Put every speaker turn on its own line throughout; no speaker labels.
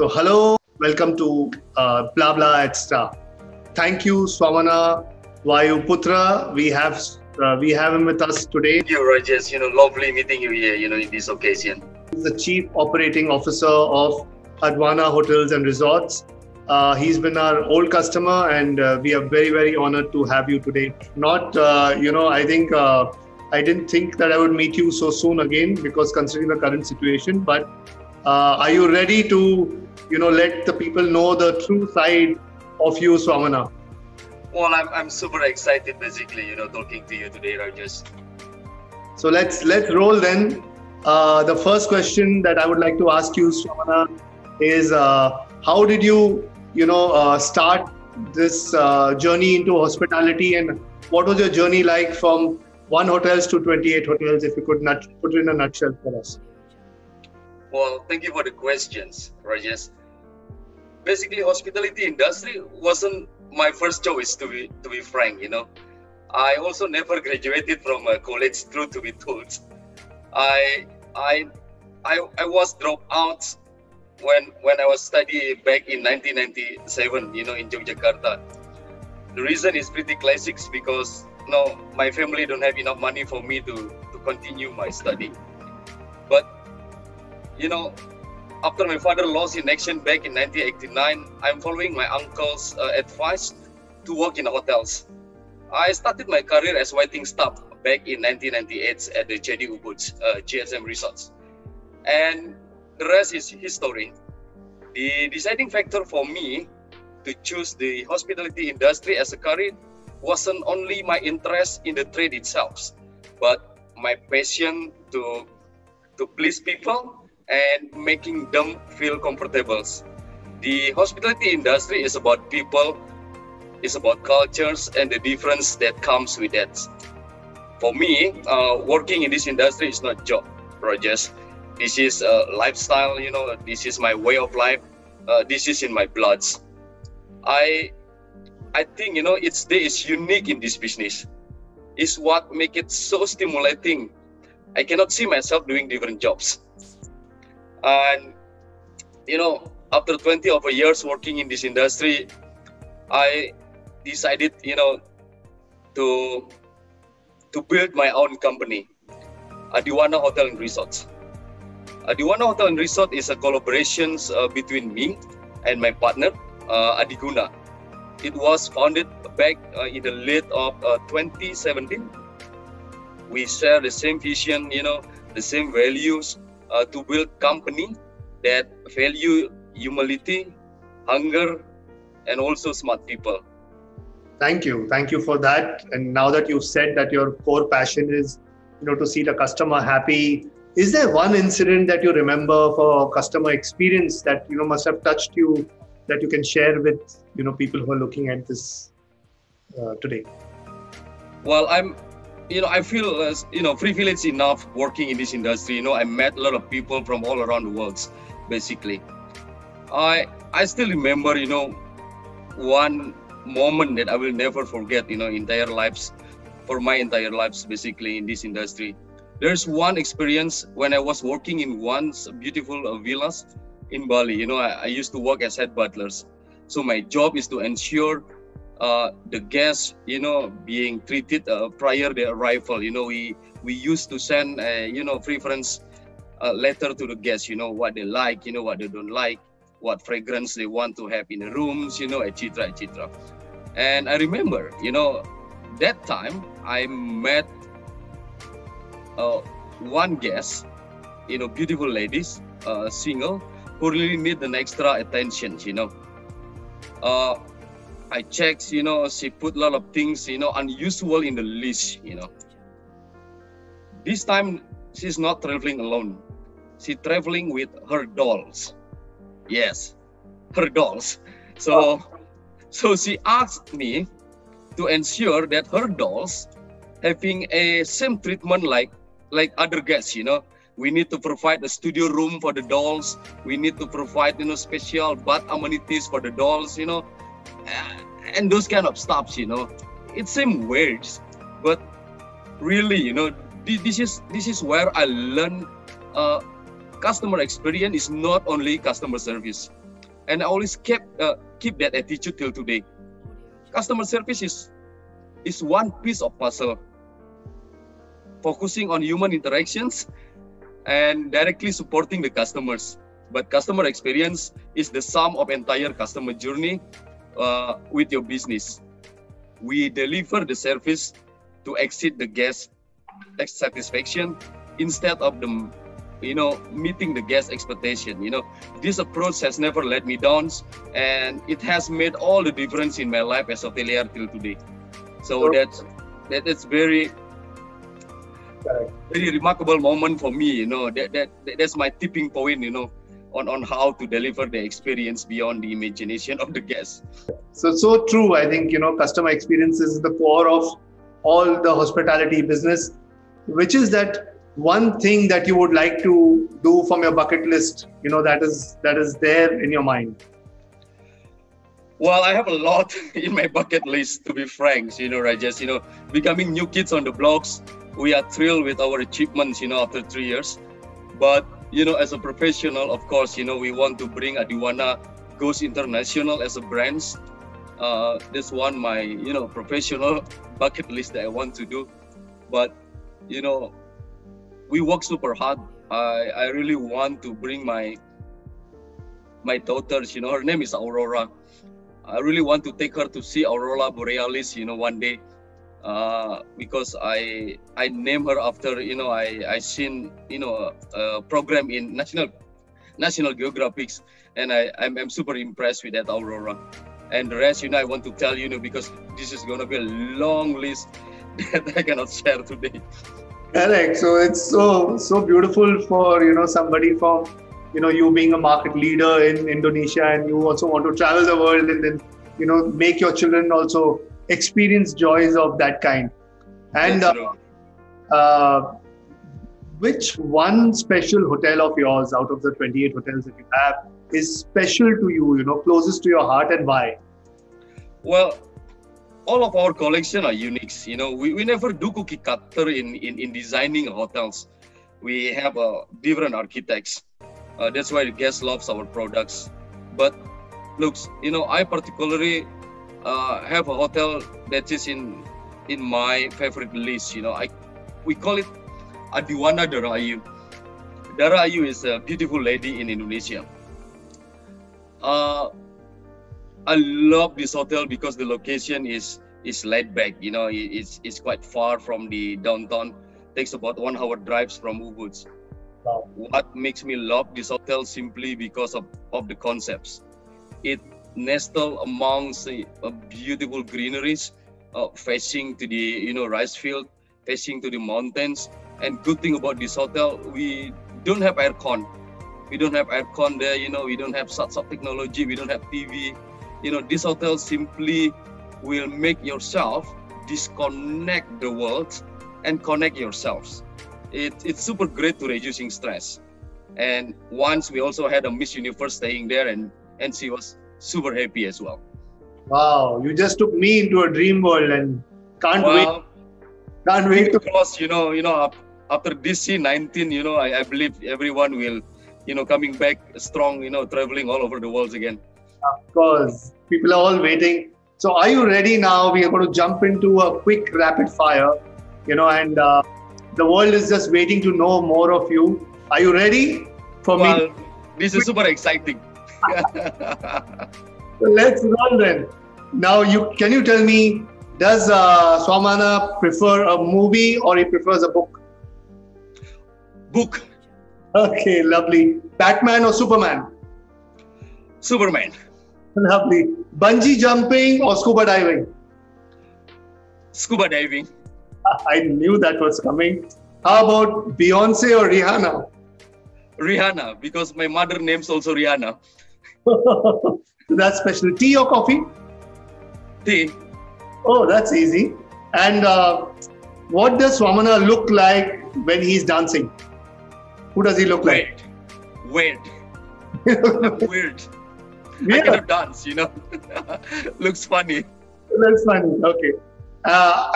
So, hello, welcome to Blah Blah Extra. Thank you, Swamana Vayuputra. We have him with us today.
Thank you, Rajesh. Lovely meeting you here, in this occasion.
He's the Chief Operating Officer of Advana Hotels and Resorts. He's been our old customer, and we are very, very honored to have you today. I didn't think that I would meet you so soon again, because considering the current situation. But are you ready to, let the people know the true side of you, Swamana?
Well, I'm super excited, basically, talking to you today, Rajesh.
So let's roll then. The first question that I would like to ask you, Swamana, is how did you, start this journey into hospitality, and what was your journey like from 1 hotels to 28 hotels, if you could put it in a nutshell for us?
Well, thank you for the questions, Rajesh. Basically, hospitality industry wasn't my first choice, to be frank. I also never graduated from college, truth to be told. I was dropped out when I was studying back in 1997, in Yogyakarta. The reason is pretty classic, because my family don't have enough money for me to continue my study. But after my father lost in action back in 1989, I'm following my uncle's advice to work in hotels. I started my career as waiting staff back in 1998 at the JD Ubud GSM Resorts. And the rest is history. The deciding factor for me to choose the hospitality industry as a career wasn't only my interest in the trade itself, but my passion to please people and making them feel comfortable. The hospitality industry is about people, it's about cultures, and the difference that comes with that. For me, working in this industry is not a job, Rajesh. This is a lifestyle, this is my way of life. This is in my blood. I think, it's unique in this business. It's what makes it so stimulating. I cannot see myself doing different jobs. And, after 20 over years working in this industry, I decided, to build my own company, Advana Hotel and Resorts. Advana Hotel and Resort is a collaboration between me and my partner, Adiguna. It was founded back in the late of 2017. We share the same vision, the same values, to build company that value humility, hunger, and also smart people.
Thank you for that. And now that you've said that your core passion is, to see the customer happy, is there one incident that you remember for customer experience that, must have touched you, that you can share with, people who are looking at this today?
Well, I feel, privileged enough working in this industry. I met a lot of people from all around the world, basically. I still remember, one moment that I will never forget, for my entire lives, basically, in this industry. There's one experience when I was working in one beautiful villas in Bali. I used to work as head butlers. So my job is to ensure the guests, being treated prior their arrival. We used to send, preference letter to the guests, what they like, what they don't like, what fragrance they want to have in the rooms, etc., etc. And I remember, that time I met one guest, beautiful ladies, single, who really need an extra attention, I checked, she put a lot of things, unusual in the list, This time, she's not traveling alone. She's traveling with her dolls. Yes, her dolls. So she asked me to ensure that her dolls having a same treatment like other guests, We need to provide a studio room for the dolls. We need to provide, special bath amenities for the dolls, and those kind of stuff, It seems weird, but really, this is where I learned customer experience is not only customer service. and I always keep that attitude till today. Customer service is one piece of puzzle, focusing on human interactions and directly supporting the customers. But customer experience is the sum of entire customer journey with your business. We deliver the service to exceed the guest satisfaction instead of the meeting the guest expectation. This approach has never let me down, and it has made all the difference in my life as a hotelier till today. So that's very very remarkable moment for me. That's my tipping point. On how to deliver the experience beyond the imagination of the guests.
So true. I think customer experience is the core of all the hospitality business, which is that one thing that you would like to do from your bucket list, that is there in your mind?
Well, I have a lot in my bucket list, to be frank, Rajesh. Becoming new kids on the blocks, we are thrilled with our achievements, after 3 years. But, as a professional, of course, we want to bring Adiwana goes international as a brand. That's one my, professional bucket list that I want to do. But, we work super hard. I really want to bring my daughter, her name is Aurora. I really want to take her to see Aurora Borealis, one day, because I name her after, I seen, a program in National Geographic, and I'm super impressed with that Aurora. And the rest, I want to tell you, because this is going to be a long list that I cannot share today.
Correct. So it's so beautiful for somebody from you being a market leader in Indonesia, and you also want to travel the world and then make your children also experience joys of that kind. And which one special hotel of yours out of the 28 hotels that you have is special to you, closest to your heart, and why?
Well, all of our collection are unique. We never do cookie cutter in designing hotels. We have different architects. That's why the guest loves our products. But looks, I particularly have a hotel that is in my favorite list. We call it Adiwana Dara Ayu. Dara Ayu is a beautiful lady in Indonesia. I love this hotel because the location is laid back. It's quite far from the downtown. Takes about 1 hour drives from Ubud.
Wow.
What makes me love this hotel simply because of the concepts. It nestled amongst beautiful greeneries, facing to the rice field, facing to the mountains. And good thing about this hotel, we don't have aircon. We don't have aircon there. We don't have such technology. We don't have TV. This hotel simply will make yourself disconnect the world and connect yourselves. It's super great to reducing stress. And once we also had a Miss Universe staying there, and she was super happy as well.
Wow, you just took me into a dream world, and can't wait to
cross. After this C19, I believe everyone will, coming back strong, traveling all over the world again.
Of course, people are all waiting. So are you ready now? We are going to jump into a quick rapid fire, and the world is just waiting to know more of you. Are you ready for me?
This is super exciting.
Let's roll then. Now, can you tell me, does Swamana prefer a movie or he prefers a book?
Book.
Okay, lovely. Batman or Superman?
Superman.
Lovely. Bungee jumping or scuba diving?
Scuba diving.
I knew that was coming. How about Beyonce or Rihanna?
Rihanna, because my mother name's also Rihanna.
That's special. Tea or coffee?
Tea.
Oh, that's easy. And what does Swamana look like when he's dancing? Who does he look like?
Weird. Weird. I cannot dance, Looks funny.
Looks funny. Okay.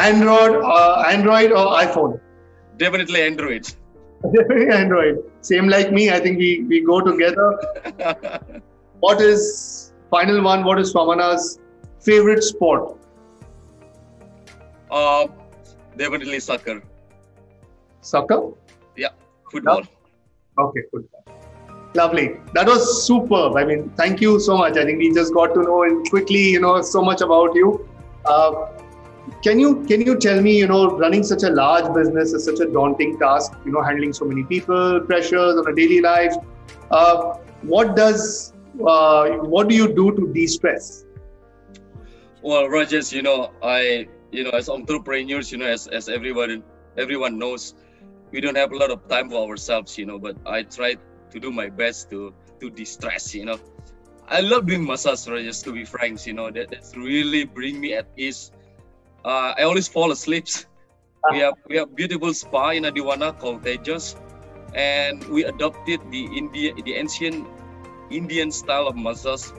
Android or iPhone?
Definitely Android.
Definitely Android. Same like me. I think we go together. what is final one? What is Swamana's favorite sport?
Definitely soccer.
Soccer?
Yeah, football.
Okay, good. Lovely. That was superb. I mean, thank you so much. I think we just got to know quickly, so much about you. Can you tell me, running such a large business is such a daunting task, handling so many people, pressures on a daily life. What do you do to de-stress?
Well, Rajesh, as entrepreneurs, as everyone knows, we don't have a lot of time for ourselves, but I try to do my best to de-stress, I love doing massage, Rajesh, to be frank, that's really bring me at ease. I always fall asleep. We have beautiful spa in Adiwana called Tejas, and we adopted the ancient Indian style of massage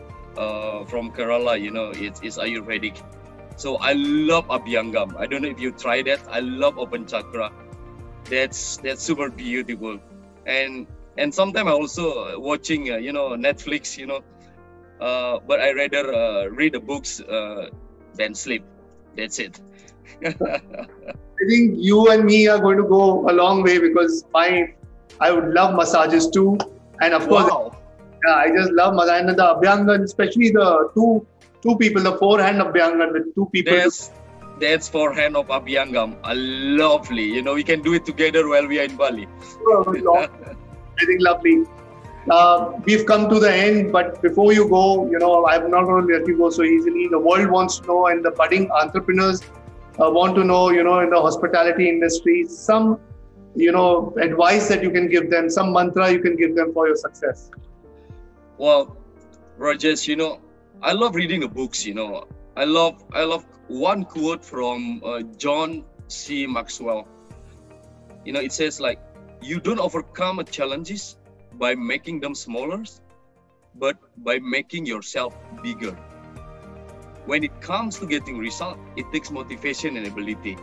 from Kerala. It's Ayurvedic. So I love Abhyangam. I don't know if you tried that. I love open chakra. That's super beautiful. And sometimes I also watching Netflix. But I rather read the books than sleep. That's it.
I think you and me are going to go a long way because I would love massages too. And of course, yeah, I just love massage. And the Abhyangan, especially the two people, the forehand Abhyangan with two people.
That's forehand of Abhyangam. Lovely. We can do it together while we are in Bali.
I think lovely. We've come to the end, but before you go, I'm not going to let you go so easily. The world wants to know, and the budding entrepreneurs want to know, in the hospitality industry, some, advice that you can give them, some mantra you can give them for your success.
Well, Rajesh, I love reading the books, I love one quote from John C. Maxwell. It says like, you don't overcome challenges by making them smaller, but by making yourself bigger. When it comes to getting results, it takes motivation and ability.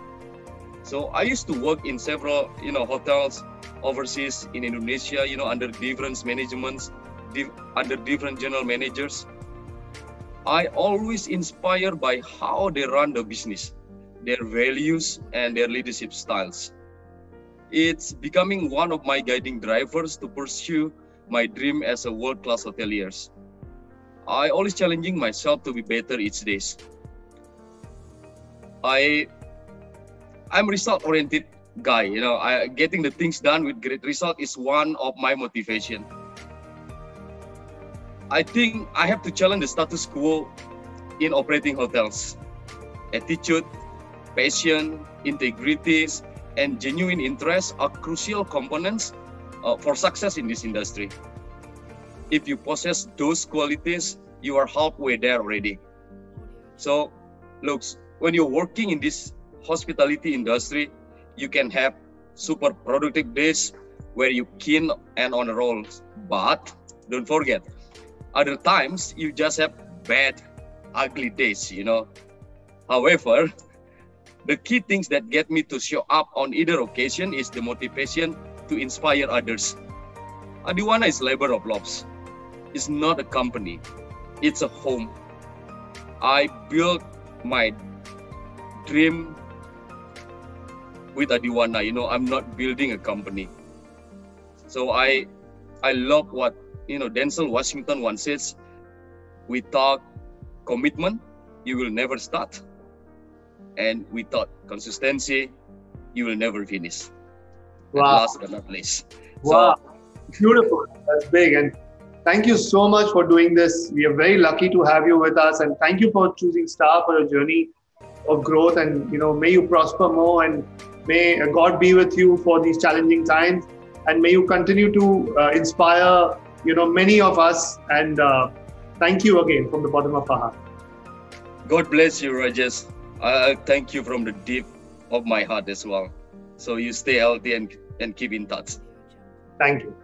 So I used to work in several, hotels overseas in Indonesia, under different managements, under different general managers. I always inspired by how they run the business, their values and their leadership styles. It's becoming one of my guiding drivers to pursue my dream as a world-class hotelier. I always challenging myself to be better each day. I'm result-oriented guy. Getting the things done with great result is one of my motivation. I think I have to challenge the status quo in operating hotels. Attitude, passion, integrity, and genuine interest are crucial components for success in this industry. If you possess those qualities, you are halfway there already. So, look, when you're working in this hospitality industry, you can have super productive days where you keen and on a roll. But don't forget, other times you just have bad, ugly days, However, the key things that get me to show up on either occasion is the motivation to inspire others. Adiwana is labor of love. It's not a company. It's a home. I built my dream with Adiwana. I'm not building a company. So I love what Denzel Washington once says, without commitment, you will never start. And without consistency, you will never finish.
Wow.
And last but not least.
Wow. Beautiful. That's big. And thank you so much for doing this. We are very lucky to have you with us. And thank you for choosing Star for a journey of growth. And, may you prosper more, and may God be with you for these challenging times. And may you continue to inspire, many of us. And thank you again from the bottom of our heart.
God bless you, Rajesh. I thank you from the deep of my heart as well. So you stay healthy and keep in touch.
Thank you.